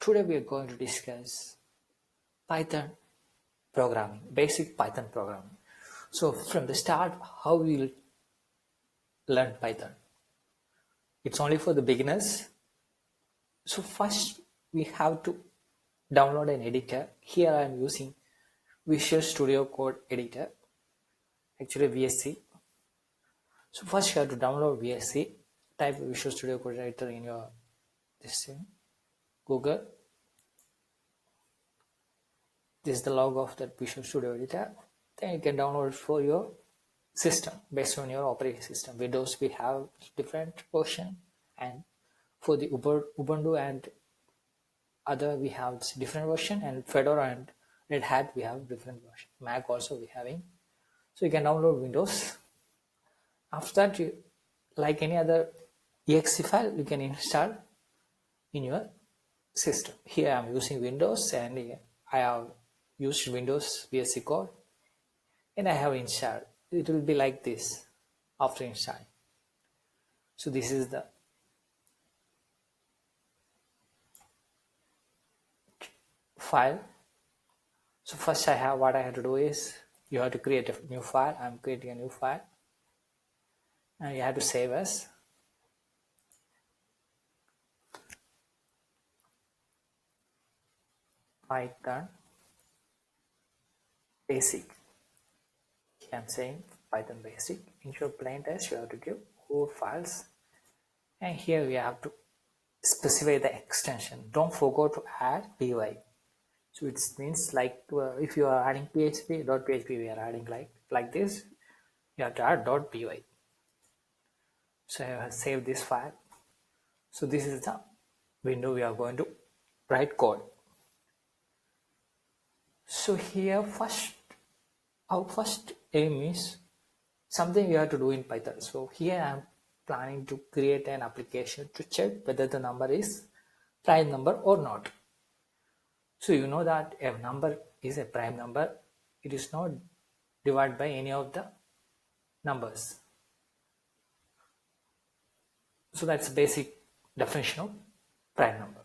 Today we are going to discuss Python programming, basic Python programming. So from the start, how we will learn Python. It's only for the beginners. So first we have to download an editor. Here I am using Visual Studio Code editor, actually VSC. So first you have to download VSC, type Visual Studio Code editor in your Google. This is the log of that Visual Studio editor. Then you can download it for your system based on your operating system. Windows we have different version, and for the Ubuntu and other we have different version, and Fedora and Red Hat we have different version. Mac also we having. So you can download Windows. After that, you, like any other exe file, you can install in your system. Here I am using Windows, and I have used Windows VSC code, and I have installed. It will be like this after installing. So this is the file. So first what I have to do is you have to create a new file. I'm creating a new file, and you have to save as Python basic. I'm saying Python basic. In your plain text, you have to give all files, and here we have to specify the extension. Don't forget to add py. So it means like if you are adding php, we are adding like this. You have to add .py. So I have saved this file. So this is the window we are going to write code. So here our first aim is something you have to do in Python. So here I am planning to create an application to check whether the number is prime number or not. So you know that a number is a prime number. It is not divided by any of the numbers. So that's the basic definition of prime number.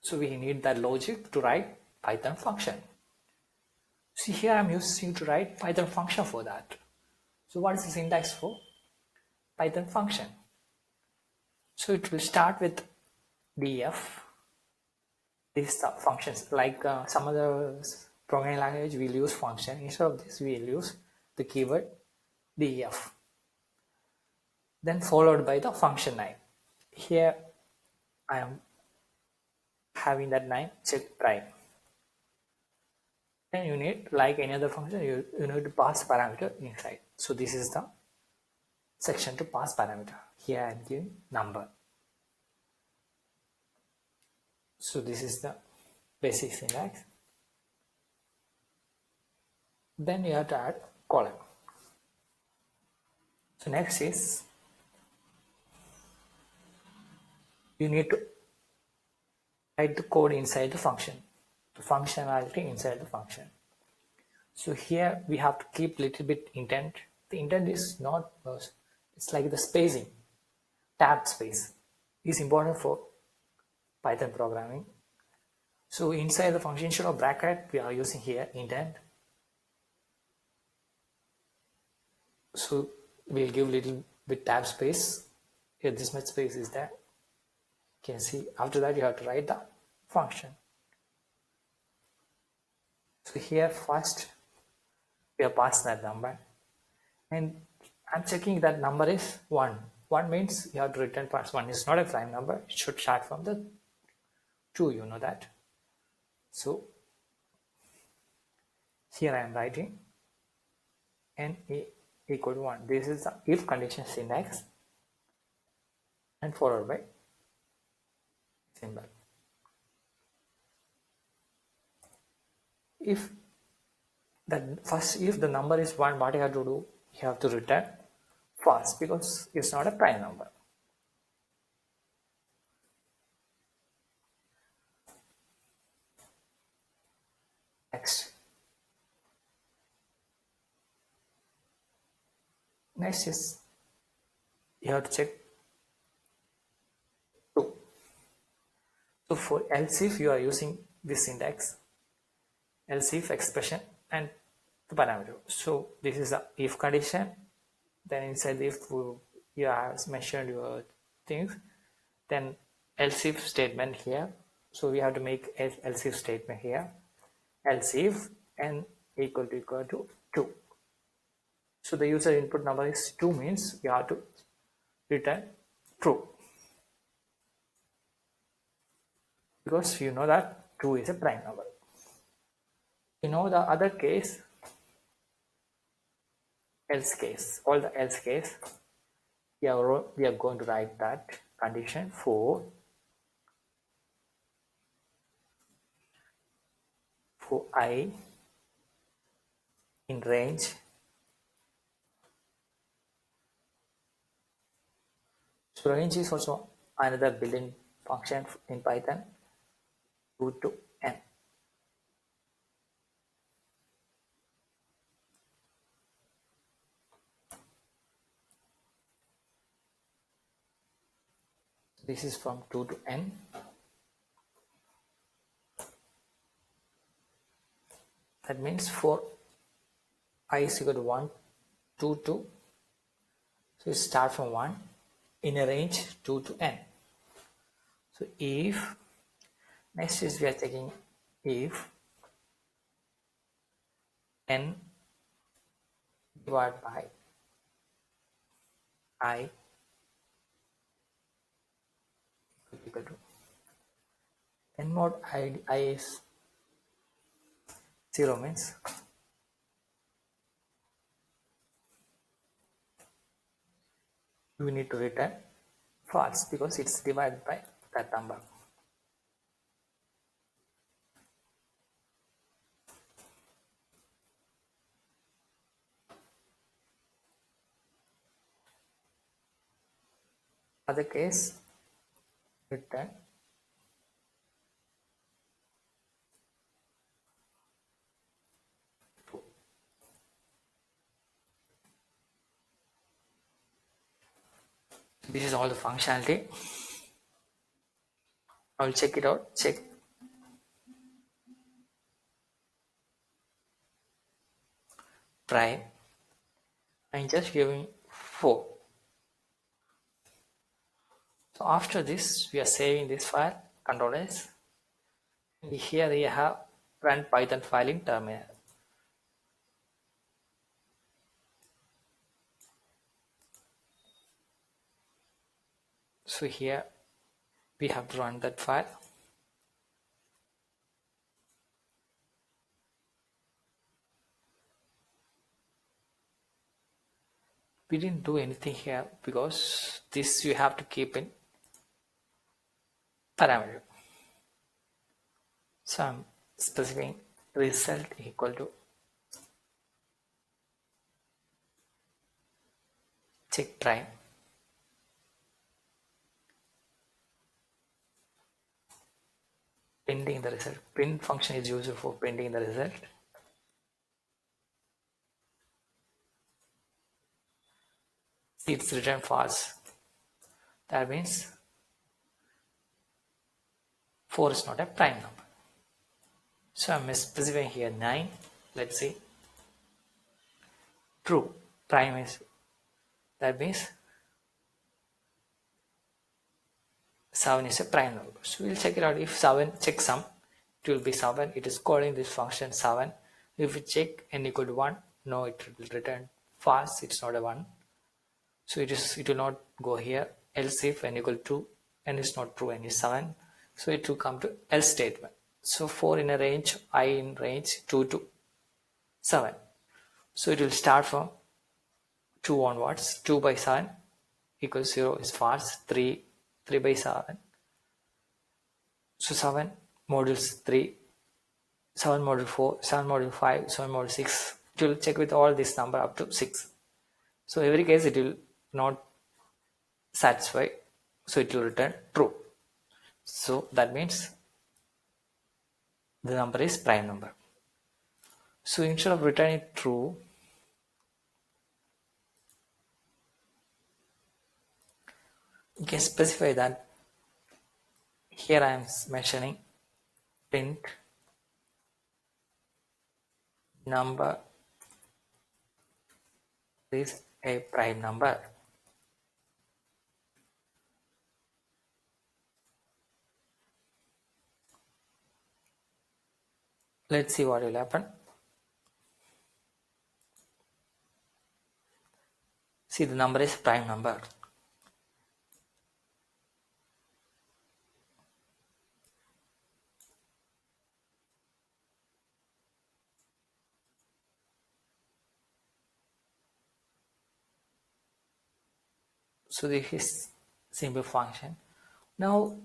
So we need that logic to write Python function. See, here I'm using to write Python function for that. So what is the syntax for Python function? So it will start with def. These functions, like some other programming language will use function. Instead of this, we will use the keyword def. Then followed by the function name. Here I am having that name check prime. Then you need, like any other function, you need to pass parameter inside. So this is the section to pass parameter. Here I am giving number. So this is the basic syntax. Then you have to add column. So next is you need to write the code inside the function, the functionality inside the function. So here we have to keep little bit intent. The intent is not, it's like the spacing, tab space is important for Python programming. So inside the function, instead of bracket, we are using here intent. So we'll give little bit tab space. Here this much space is there. You can see after that you have to write the function. So here first we have passed that number, and I'm checking that number is 1. 1 means you have to return pass 1. It's not a prime number. It should start from the 2, you know that. So here I am writing n equal to 1. This is the if condition syntax, and followed by symbol. If the number is 1, what you have to do? You have to return false because it's not a prime number. Next is you have to check 2. So for else if you are using this syntax, else if expression and the parameter. So this is the if condition. Then inside the if you have mentioned your things, then else if statement here. So we have to make else if statement here. Else if n equal to 2. So the user input number is 2 means you have to return true, because you know that 2 is a prime number. You know the other case, else case, all the else case, we are going to write that condition for I in range. So range is also another built-in function in Python, 2 to n. This is from 2 to n. That means for I is equal to 1, 2 to, so you start from 1 in a range 2 to n. So if, next is we are taking if n divided by I equal to n mod I is 0 means we need to return false because it's divided by that number. Other case, return true. This is all the functionality. I will check it out. Check prime. I'm just giving 4. So after this, we are saving this file, Control S. Here we have run Python file in terminal. So here we have to run that file. We didn't do anything here because this you have to keep in parameter. So I'm specifying result equal to check prime. Printing the result. Print function is used for printing the result. It's returned false. That means 4 is not a prime number. So I'm specifying here 9. Let's see. True. Prime is, that means 7 is a prime number. So we'll check it out. If 7, check sum, it will be 7. It is calling this function 7. If we check n equal to 1, no, it will return false. It's not a 1. So it will not go here. Else if n equal to n is not true, n is 7. So it will come to else statement. So 4 in a range, I in range 2 to 7. So it will start from 2 onwards. 2 by 7 equals 0 is false. 3 by 7. So 7 modules 3, 7 module 4, 7 module 5, 7 module 6. It will check with all this number up to 6. So every case it will not satisfy. So it will return true. So that means the number is prime number. So instead of returning true, you can specify that Here I am mentioning print number is a prime number. Let's see what will happen. See, the number is prime number. So this is simple function. Now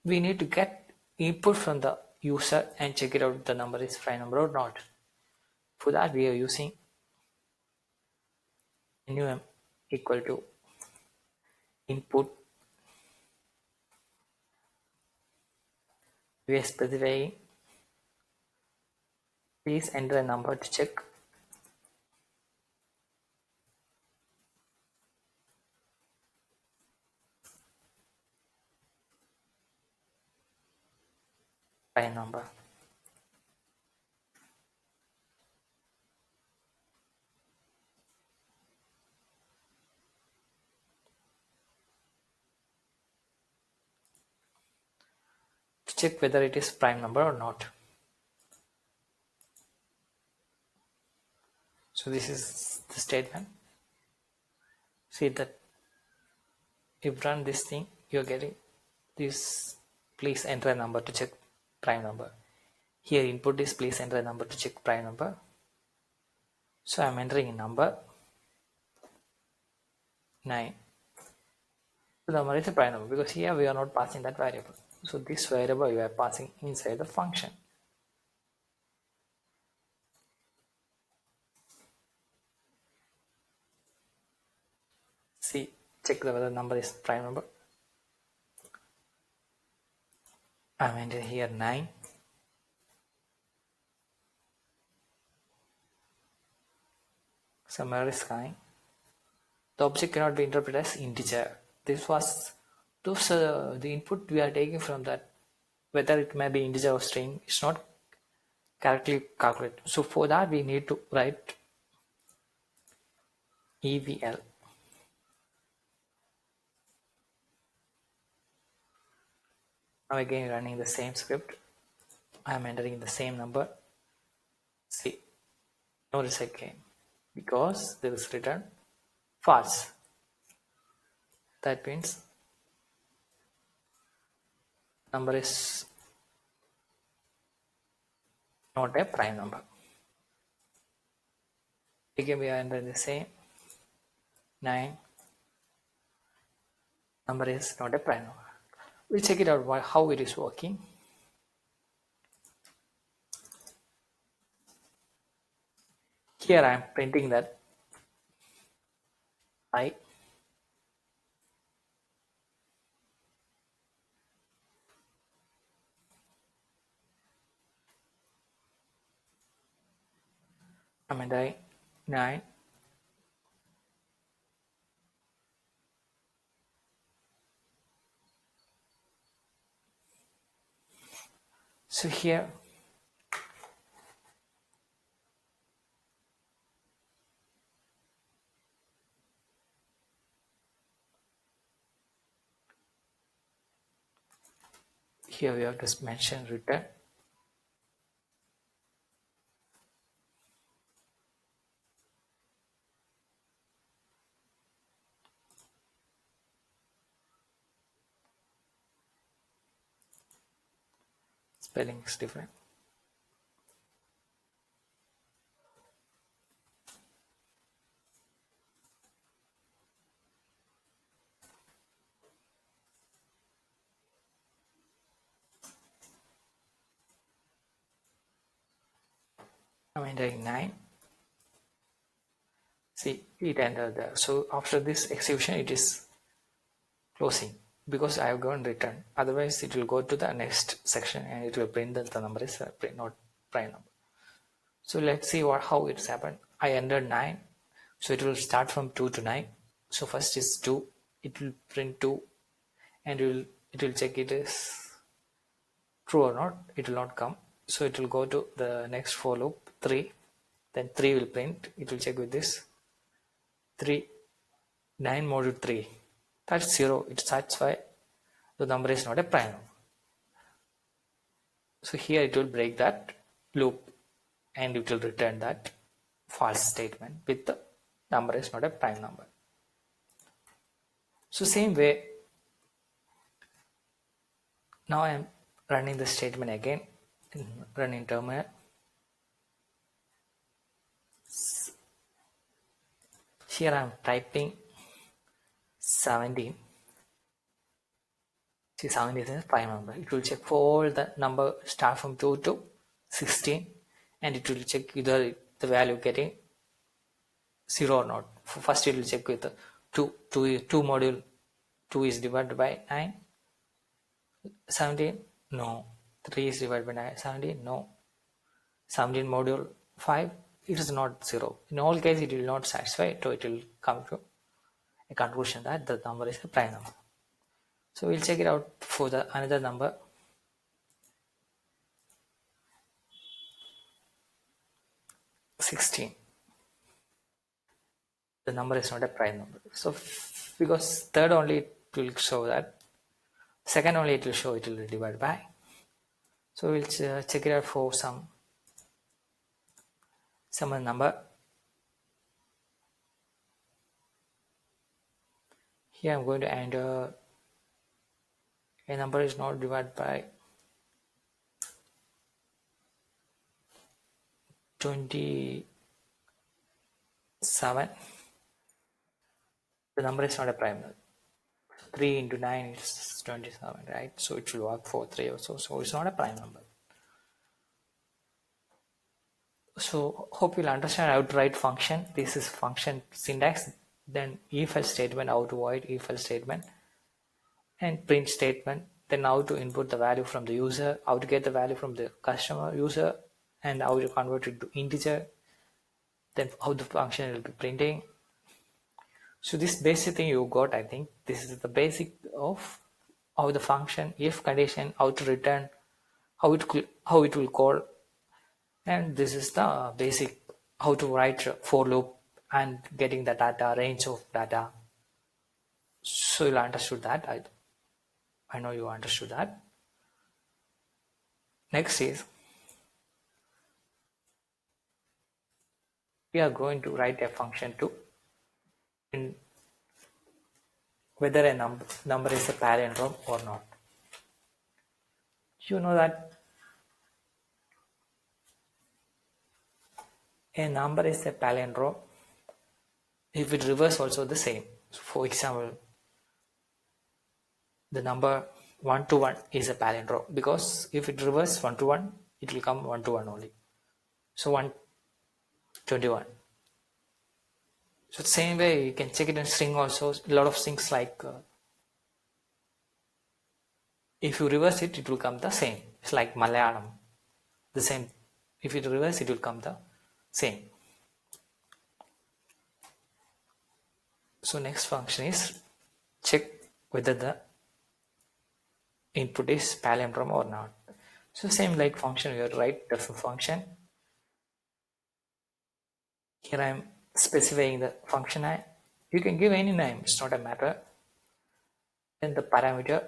we need to get input from the user and check it out if the number is prime number or not. For that we are using num equal to input. We are specifying please enter a number to check prime number. To check whether it is prime number or not. So this is the statement. See that if you run this thing, you're getting this please enter a number to check prime number. Here input is please enter a number to check prime number. So I'm entering a number 9. The number is a prime number because here we are not passing that variable. So this variable we are passing inside the function. See, check whether the number is prime number. I'm entering here 9. Some error is coming. The object cannot be interpreted as integer. This was the input we are taking from that, whether it may be integer or string, it's not correctly calculated. So for that we need to write EVL. Now again running the same script. I am entering the same number. See, no result came because there is return false. That means number is not a prime number. Again we are entering the same 9. Number is not a prime number. We'll check it out how it is working. Here I am printing that I'm entering 9. So here we have to mention return. Spelling is different. I'm entering 9. See, it entered there. So after this execution, it is closing because I have gone return. Otherwise, it will go to the next section and it will print that the number is not prime number. So let's see how it's happened. I entered 9. So it will start from 2 to 9. So first is 2. It will print 2 and it will check it is true or not, it will not come. So it will go to the next for loop 3, then 3 will print. It will check with this 3 9 module 3, that's 0. It satisfies the number is not a prime number. So here it will break that loop and it will return that false statement with the number is not a prime number. So same way, now I am running the statement again, running terminal. Here I am typing 17. See, 17 is a prime number. It will check for all the number start from 2 to 16 and it will check whether the value getting 0 or not. First it will check with the 2 module 2 is divided by 9. 17, no. 3 is divided by 9. 17, no. 17 module 5, it is not 0. In all cases, it will not satisfy, so it will come to a conclusion that the number is a prime number. So we'll check it out for the another number. $16. The number is not a prime number. So because third only it will show that, second only it will show it will divide by. So we'll check it out for some number. Here I'm going to enter a number is not divided by 27. The number is not a prime number. 3 into 9 is 27, right? So it will work for 3 also. So it's not a prime number. So hope you'll understand how to write function. This is function syntax. Then if-else statement, how to void if-else statement, and print statement. Then how to input the value from the user, how to get the value from the customer user, and how to convert it to integer. Then how the function will be printing. So this basic thing you got, I think this is the basic of how the function, if condition, how to return, how it will call, and this is the basic how to write for loop and getting the data, range of data. So you understood that. I know you understood that. Next is we are going to write a function to in whether a number is a palindrome or not. You know that a number is a palindrome if it reverse also the same. So for example, the number 1 to 1 is a palindrome because if it reverse 1 to 1, it will come 1 to 1 only. So 121. So the same way you can check it in string also. A lot of things like if you reverse it, it will come the same. It's like Malayalam, the same. If it reverse, it will come the same. So next function is check whether the input is palindrome or not. So same like function, we have to write the function. Here I am specifying the function name. You can give any name, it's not a matter. Then the parameter,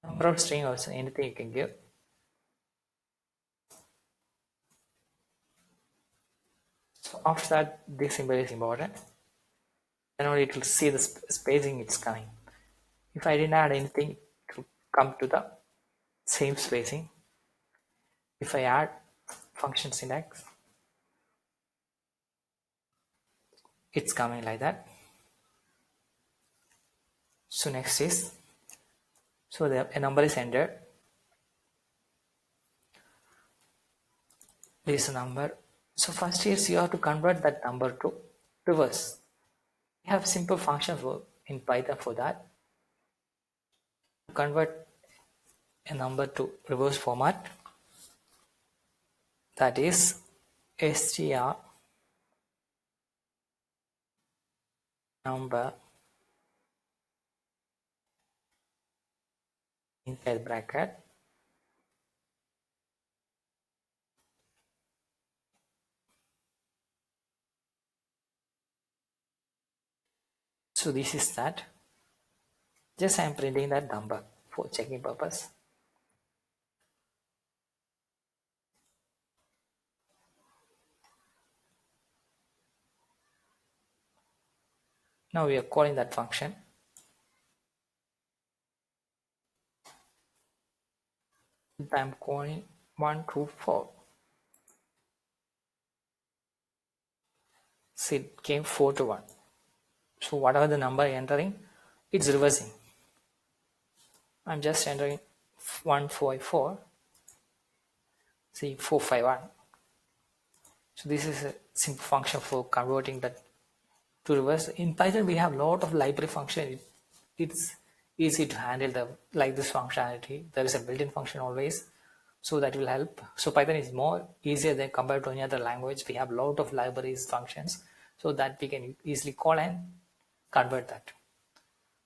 number of string also, anything you can give. So after that, this symbol is important. Then only it will see the spacing it's coming. If I didn't add anything, it will come to the same spacing. If I add function syntax, it's coming like that. So next is, so a number is entered. This is a number. So first is you have to convert that number to reverse. We have simple functions in Python for that. To convert a number to reverse format, that is str number inside bracket. So this is that. Just I am printing that number for checking purpose. Now we are calling that function. I'm calling 1, 2, 4. See, it came 4 to 1. So whatever the number entering, it's reversing. I'm just entering 154. See, 451. So this is a simple function for converting that to reverse. In Python, we have a lot of library function. It's easy to handle the like this functionality. There is a built-in function always, so that will help. So Python is more easier than compared to any other language. We have a lot of libraries functions, so that we can easily call and convert that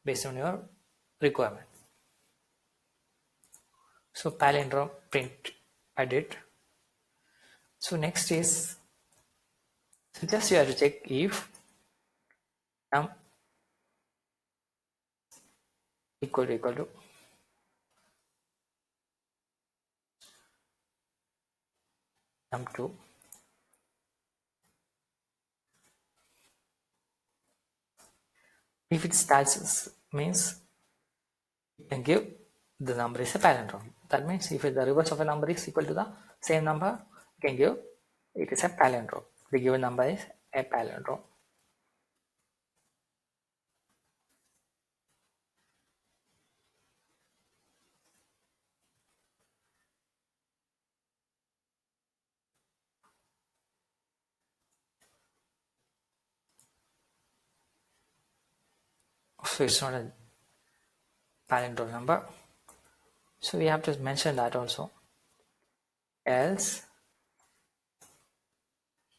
based on your requirement. So palindrome print I did. So next is, so just you have to check if num equal to num2. If it starts means you can give the number is a palindrome. That means if the reverse of a number is equal to the same number, you can give it is a palindrome. The given number is a palindrome. So it's not a palindrome number. So we have to mention that also. Else,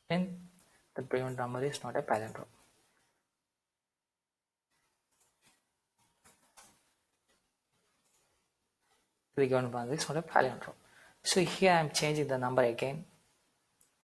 then the given number is not a palindrome. The given number is not a palindrome. So here I am changing the number again